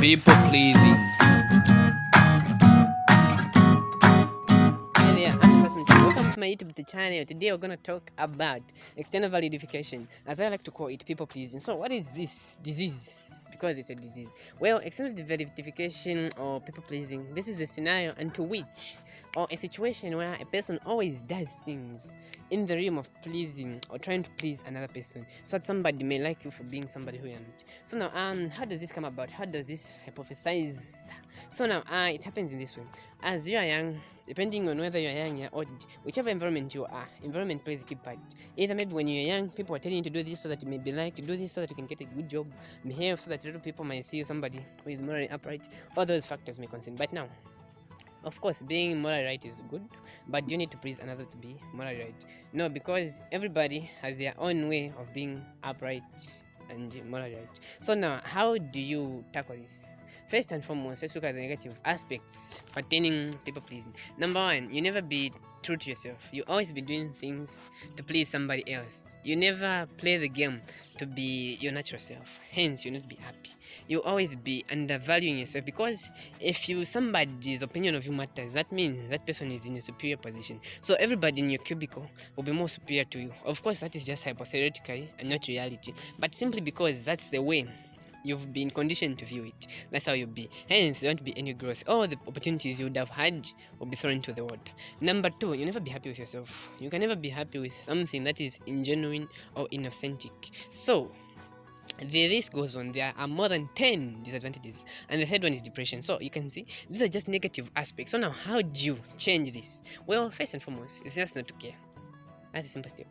People pleasing. Hi there, I'm the person. Welcome to my YouTube channel. Today we're gonna talk about external validification, as I like to call it, people pleasing. So, what is this disease? Because it's a disease. Well, external validification or people pleasing. This is a scenario into which, or a situation where a person always does things in the realm of pleasing or trying to please another person, so that somebody may like you for being somebody who you're not. So now, how does this come about? How does this hypothesize? So now, it happens in this way. As you are young, depending on whether you're young or old, whichever environment you are, environment plays a key part. Either maybe when you're young, people are telling you to do this so that you may be liked, to do this so that you can get a good job, behave so that little people might see you somebody who is morally upright. All those factors may concern. But now, of course, being morally right is good, but do you need to please another to be morally right? No, because everybody has their own way of being upright and morally right. So now, how do you tackle this? First and foremost, let's look at the negative aspects pertaining people pleasing. Number one, you never be true to yourself. You always be doing things to please somebody else. You never play the game to be your natural self. Hence, you'll not be happy. You always be undervaluing yourself, because if you somebody's opinion of you matters, that means that person is in a superior position. So everybody in your cubicle will be more superior to you. Of course, that is just hypothetically and not reality, but simply because that's the way you've been conditioned to view it. That's how you'll be. Hence, there won't be any growth. All the opportunities you would have had will be thrown into the water. Number two, you'll never be happy with yourself. You can never be happy with something that is ingenuine or inauthentic. So, the list goes on. There are more than 10 disadvantages, and the third one is depression. So you can see these are just negative aspects. So now, how do you change this? Well, first and foremost, it's just not to care. That's a simple step.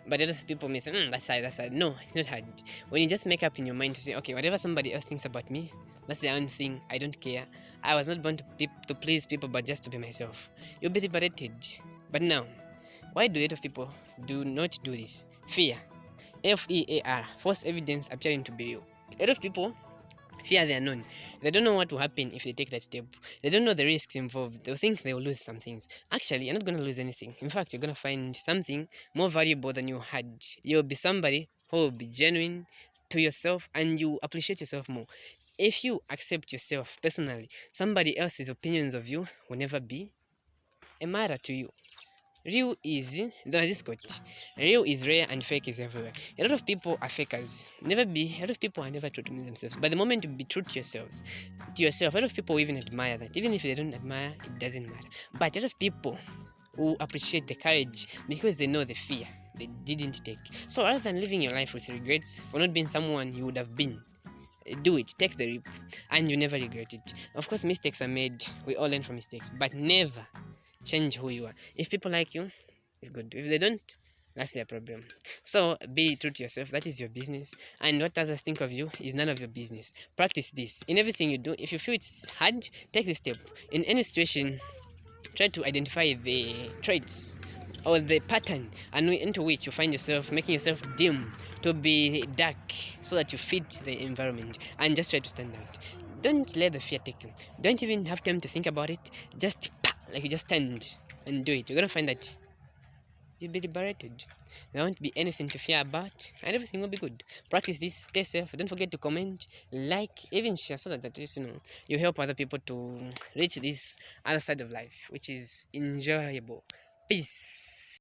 But other people may say, that's hard, that's hard. No, it's not hard. When you just make up in your mind to say, okay, whatever somebody else thinks about me, that's their own thing. I don't care. I was not born to please people, but just to be myself. You'll be liberated. But now, why do a lot of people do not do this? Fear. FEAR, false evidence appearing to be real. A lot of people fear the unknown. They don't know what will happen if they take that step. They don't know the risks involved. They'll think they'll lose some things. Actually, you're not going to lose anything. In fact, you're going to find something more valuable than you had. You'll be somebody who will be genuine to yourself, and you appreciate yourself more. If you accept yourself personally, somebody else's opinions of you will never be a matter to you. Real is this quote. Real is rare and fake is everywhere. A lot of people are fakers. Never be. A lot of people are never true to themselves. But the moment you be true to yourself, a lot of people even admire that. Even if they don't admire, it doesn't matter. But a lot of people who appreciate the courage because they know the fear they didn't take. So rather than living your life with regrets for not being someone you would have been, do it. Take the leap, and you never regret it. Of course, mistakes are made. We all learn from mistakes, but never change who you are. If people like you, it's good. If they don't, that's their problem. So be true to yourself. That is your business. And what others think of you is none of your business. Practice this in everything you do. If you feel it's hard, take the step. In any situation, try to identify the traits or the pattern and into which you find yourself making yourself dim to be dark, so that you fit the environment, and just try to stand out. Don't let the fear take you. Don't even have time to think about it. Just like you just stand and do it. You're gonna find that you'll be liberated. There won't be anything to fear about, and everything will be good. Practice this, stay safe. Don't forget to comment, like, even share, so that at least you help other people to reach this other side of life, which is enjoyable. Peace.